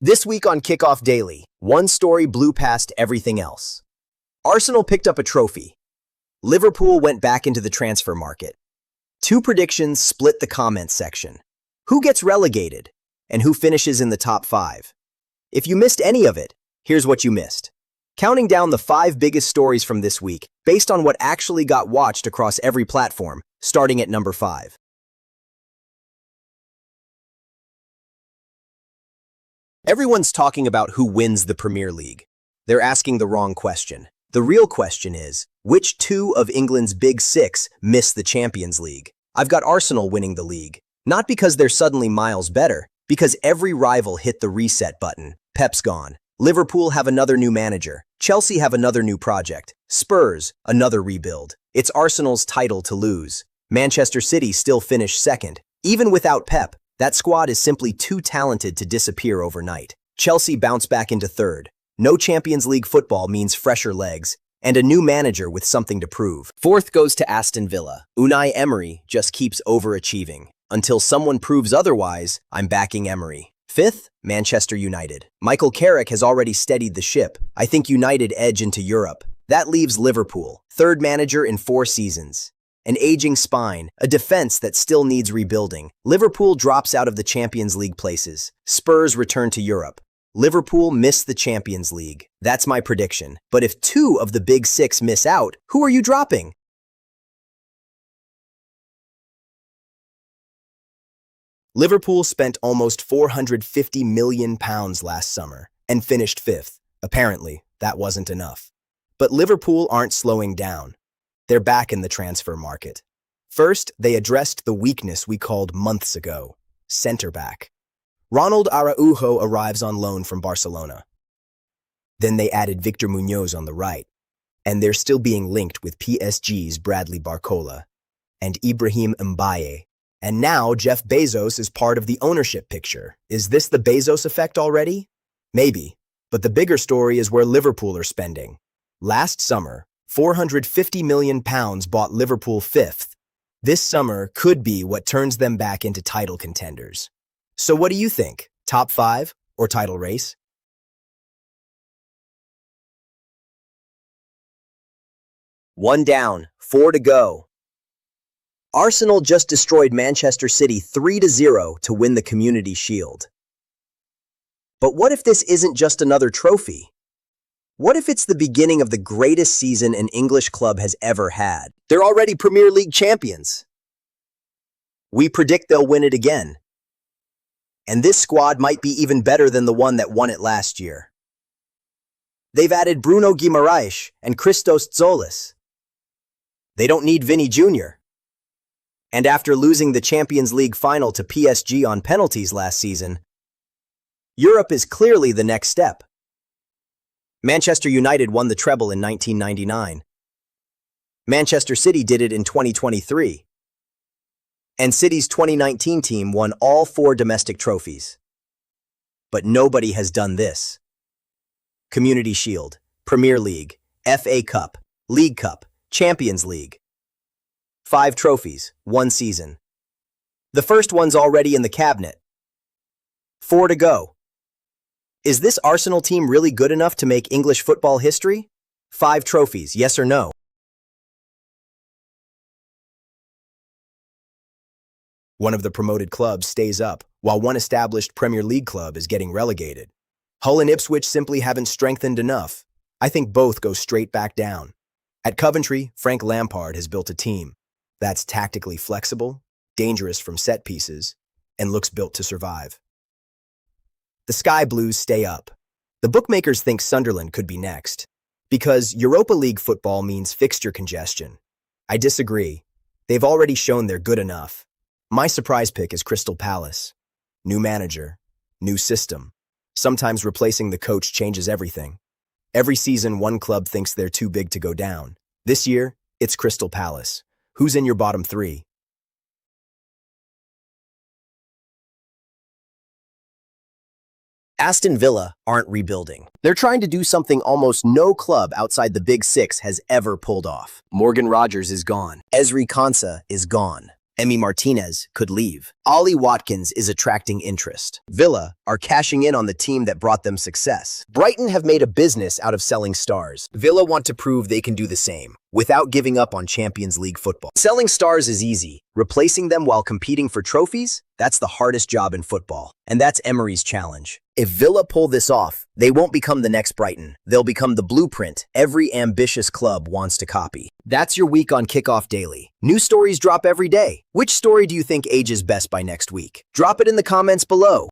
This week on Kickoff Daily, one story blew past everything else. Arsenal picked up a trophy. Liverpool went back into the transfer market. Two predictions split the comments section. Who gets relegated? And who finishes in the top 5? If you missed any of it, here's what you missed. Counting down the 5 biggest stories from this week, based on what actually got watched across every platform, starting at number 5. Everyone's talking about who wins the Premier League. They're asking the wrong question. The real question is, which 2 of England's big 6 miss the Champions League? I've got Arsenal winning the league. Not because they're suddenly miles better, because every rival hit the reset button. Pep's gone. Liverpool have another new manager. Chelsea have another new project. Spurs, another rebuild. It's Arsenal's title to lose. Manchester City still finished second. Even without Pep, that squad is simply too talented to disappear overnight. Chelsea bounced back into third. No Champions League football means fresher legs, and a new manager with something to prove. Fourth goes to Aston Villa. Unai Emery just keeps overachieving. Until someone proves otherwise, I'm backing Emery. Fifth, Manchester United. Michael Carrick has already steadied the ship. I think United edge into Europe. That leaves Liverpool, third manager in 4 seasons. An aging spine, a defense that still needs rebuilding. Liverpool drops out of the Champions League places. Spurs return to Europe. Liverpool miss the Champions League. That's my prediction. But if 2 of the big 6 miss out, who are you dropping? Liverpool spent almost £450 million last summer and finished 5th. Apparently, that wasn't enough. But Liverpool aren't slowing down. They're back in the transfer market. First, they addressed the weakness we called months ago, centre-back. Ronald Araujo arrives on loan from Barcelona. Then they added Victor Munoz on the right, and they're still being linked with PSG's Bradley Barcola and Ibrahim Mbaye. And now Jeff Bezos is part of the ownership picture. Is this the Bezos effect already? Maybe, but the bigger story is where Liverpool are spending. Last summer, £450 million bought Liverpool 5th. This summer could be what turns them back into title contenders. So what do you think? Top 5 or title race? One down, 4 to go. Arsenal just destroyed Manchester City 3-0 to win the Community Shield. But what if this isn't just another trophy? What if it's the beginning of the greatest season an English club has ever had? They're already Premier League champions. We predict they'll win it again. And this squad might be even better than the one that won it last year. They've added Bruno Guimaraes and Christos Tzolis. They don't need Vinny Jr. And after losing the Champions League final to PSG on penalties last season, Europe is clearly the next step. Manchester United won the treble in 1999. Manchester City did it in 2023. And City's 2019 team won all 4 domestic trophies. But nobody has done this. Community Shield, Premier League, FA Cup, League Cup, Champions League. 5 trophies, 1 season. The first one's already in the cabinet. 4 to go. Is this Arsenal team really good enough to make English football history? 5 trophies, yes or no? One of the promoted clubs stays up, while one established Premier League club is getting relegated. Hull and Ipswich simply haven't strengthened enough. I think both go straight back down. At Coventry, Frank Lampard has built a team that's tactically flexible, dangerous from set pieces, and looks built to survive. The Sky Blues stay up. The bookmakers think Sunderland could be next, because Europa League football means fixture congestion. I disagree. They've already shown they're good enough. My surprise pick is Crystal Palace. New manager, new system. Sometimes replacing the coach changes everything. Every season, one club thinks they're too big to go down. This year, it's Crystal Palace. Who's in your bottom 3? Aston Villa aren't rebuilding. They're trying to do something almost no club outside the Big 6 has ever pulled off. Morgan Rogers is gone. Ezri Konsa is gone. Emi Martinez could leave. Ollie Watkins is attracting interest. Villa are cashing in on the team that brought them success. Brighton have made a business out of selling stars. Villa want to prove they can do the same, without giving up on Champions League football. Selling stars is easy. Replacing them while competing for trophies? That's the hardest job in football. And that's Emery's challenge. If Villa pull this off, they won't become the next Brighton. They'll become the blueprint every ambitious club wants to copy. That's your week on Kickoff Daily. New stories drop every day. Which story do you think ages best by next week? Drop it in the comments below.